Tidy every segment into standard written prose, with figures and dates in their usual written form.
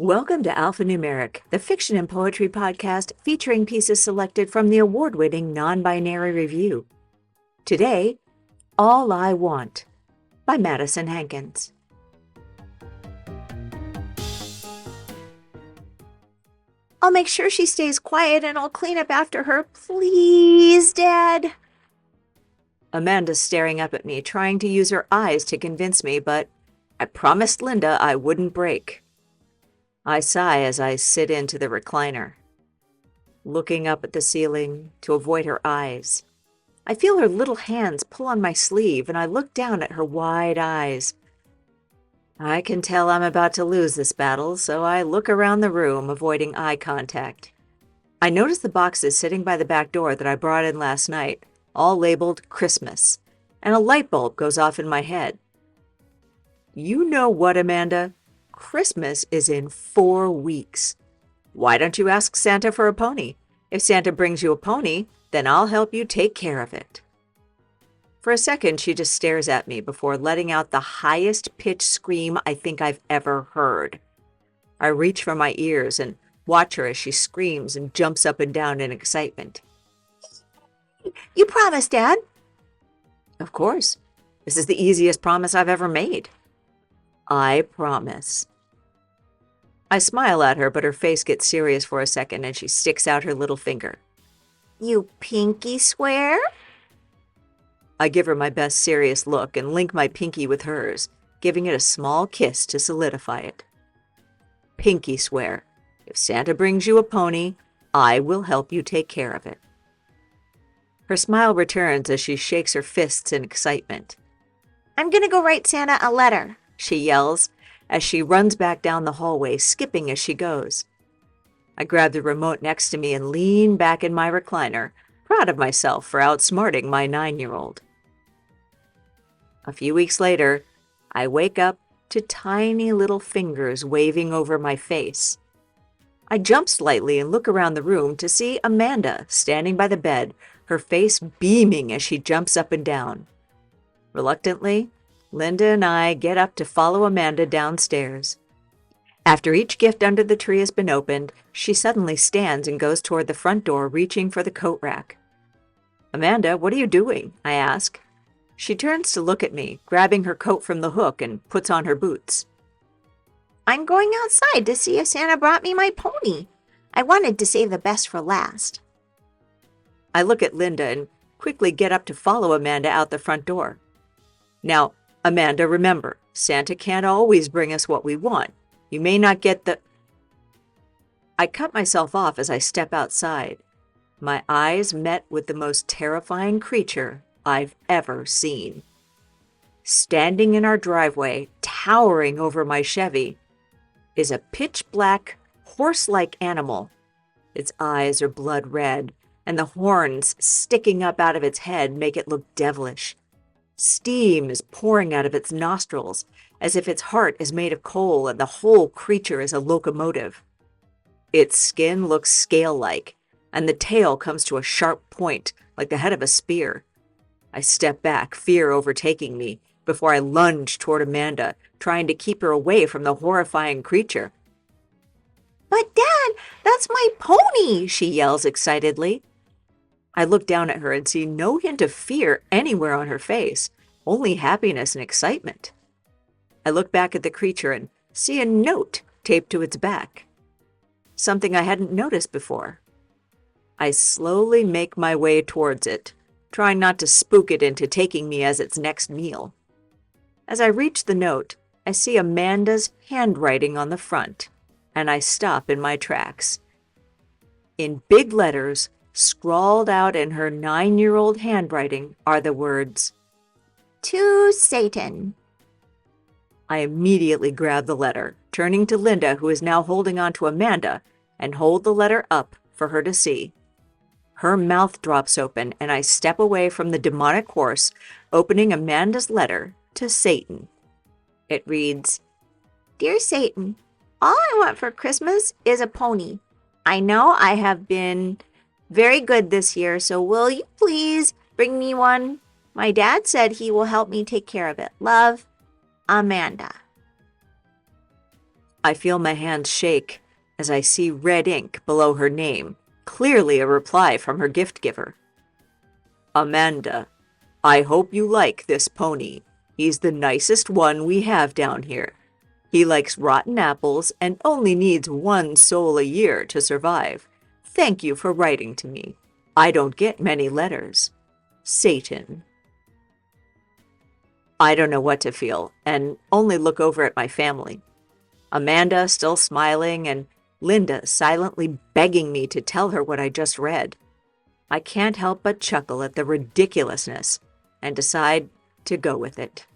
Welcome to Alphanumeric, the fiction and poetry podcast featuring pieces selected from the award-winning NonBinary Review. Today, All I Want by Madison Hankins. I'll make sure she stays quiet and I'll clean up after her. Please, Dad. Amanda's staring up at me, trying to use her eyes to convince me, but I promised Linda I wouldn't break. I sigh as I sit into the recliner, looking up at the ceiling to avoid her eyes. I feel her little hands pull on my sleeve, and I look down at her wide eyes. I can tell I'm about to lose this battle, so I look around the room, avoiding eye contact. I notice the boxes sitting by the back door that I brought in last night, all labeled Christmas, and a light bulb goes off in my head. You know what, Amanda? Christmas is in 4 weeks. Why don't you ask Santa for a pony? If Santa brings you a pony, then I'll help you take care of it. For a second, she just stares at me before letting out the highest pitched scream I think I've ever heard. I reach for my ears and watch her as she screams and jumps up and down in excitement. You promised, Dad? Of course. This is the easiest promise I've ever made. I promise. I smile at her, but her face gets serious for a second and she sticks out her little finger. You pinky swear? I give her my best serious look and link my pinky with hers, giving it a small kiss to solidify it. Pinky swear. If Santa brings you a pony, I will help you take care of it. Her smile returns as she shakes her fists in excitement. I'm gonna go write Santa a letter, she yells as she runs back down the hallway, skipping as she goes. I grab the remote next to me and lean back in my recliner, proud of myself for outsmarting my 9-year-old. A few weeks later, I wake up to tiny little fingers waving over my face. I jump slightly and look around the room to see Amanda standing by the bed, her face beaming as she jumps up and down. Reluctantly, Linda and I get up to follow Amanda downstairs. After each gift under the tree has been opened, she suddenly stands and goes toward the front door, reaching for the coat rack. Amanda, what are you doing? I ask. She turns to look at me, grabbing her coat from the hook and puts on her boots. I'm going outside to see if Santa brought me my pony. I wanted to save the best for last. I look at Linda and quickly get up to follow Amanda out the front door. Now, Amanda, remember, Santa can't always bring us what we want. You may not get the... I cut myself off as I step outside. My eyes met with the most terrifying creature I've ever seen. Standing in our driveway, towering over my Chevy, is a pitch-black, horse-like animal. Its eyes are blood red, and the horns sticking up out of its head make it look devilish. Steam is pouring out of its nostrils, as if its heart is made of coal and the whole creature is a locomotive. Its skin looks scale-like, and the tail comes to a sharp point, like the head of a spear. I step back, fear overtaking me, before I lunge toward Amanda, trying to keep her away from the horrifying creature. But Dad, that's my pony, she yells excitedly. I look down at her and see no hint of fear anywhere on her face, only happiness and excitement. I look back at the creature and see a note taped to its back, something I hadn't noticed before. I slowly make my way towards it, trying not to spook it into taking me as its next meal. As I reach the note, I see Amanda's handwriting on the front, and I stop in my tracks. In big letters, scrawled out in her 9-year-old handwriting, are the words, To Satan. I immediately grab the letter, turning to Linda, who is now holding on to Amanda, and hold the letter up for her to see. Her mouth drops open, and I step away from the demonic horse, opening Amanda's letter to Satan. It reads, Dear Satan, all I want for Christmas is a pony. I know I have been very good this year, so will you please bring me one? My dad said he will help me take care of it. Love, Amanda. I feel my hands shake as I see red ink below her name, clearly a reply from her gift giver. Amanda, I hope you like this pony. He's the nicest one we have down here. He likes rotten apples and only needs 1 soul a year to survive. Thank you for writing to me. I don't get many letters. Satan. I don't know what to feel and only look over at my family. Amanda still smiling and Linda silently begging me to tell her what I just read. I can't help but chuckle at the ridiculousness and decide to go with it.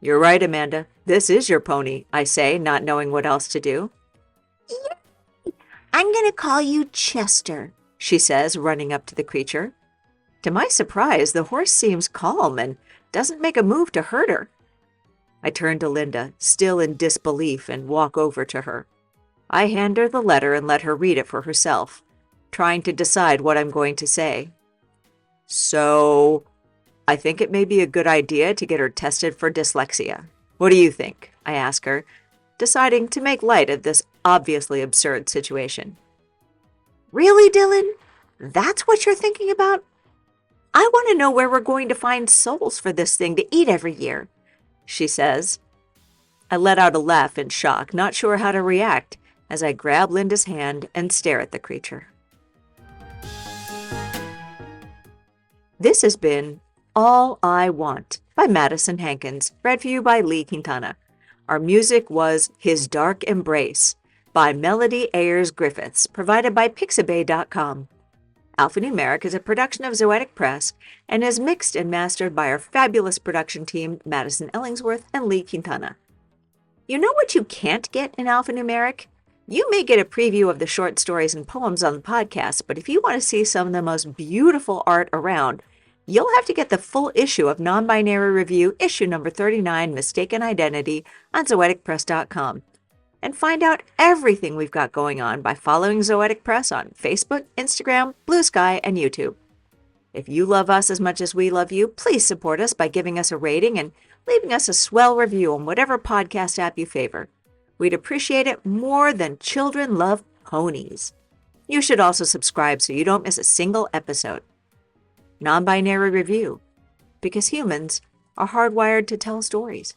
You're right, Amanda. This is your pony, I say, not knowing what else to do. I'm going to call you Chester, she says, running up to the creature. To my surprise, the horse seems calm and doesn't make a move to hurt her. I turn to Linda, still in disbelief, and walk over to her. I hand her the letter and let her read it for herself, trying to decide what I'm going to say. So, I think it may be a good idea to get her tested for dyslexia. What do you think? I ask her, deciding to make light of this obviously absurd situation. Really, Dylan? That's what you're thinking about? I want to know where we're going to find souls for this thing to eat every year, she says. I let out a laugh in shock, not sure how to react, as I grab Linda's hand and stare at the creature. This has been All I Want by Madison Hankins, read for you by Lee Quintana. Our music was His Dark Embrace by Melody Ayers Griffiths, provided by Pixabay.com. Alphanumeric is a production of Zoetic Press and is mixed and mastered by our fabulous production team, Madison Ellingsworth and Lee Quintana. You know what you can't get in Alphanumeric? You may get a preview of the short stories and poems on the podcast, but if you want to see some of the most beautiful art around, you'll have to get the full issue of NonBinary Review Issue number 39, Mistaken Identity, on ZoeticPress.com. And find out everything we've got going on by following Zoetic Press on Facebook, Instagram, Blue Sky, and YouTube. If you love us as much as we love you, please support us by giving us a rating and leaving us a swell review on whatever podcast app you favor. We'd appreciate it more than children love ponies. You should also subscribe so you don't miss a single episode. Non-Binary Review, because humans are hardwired to tell stories.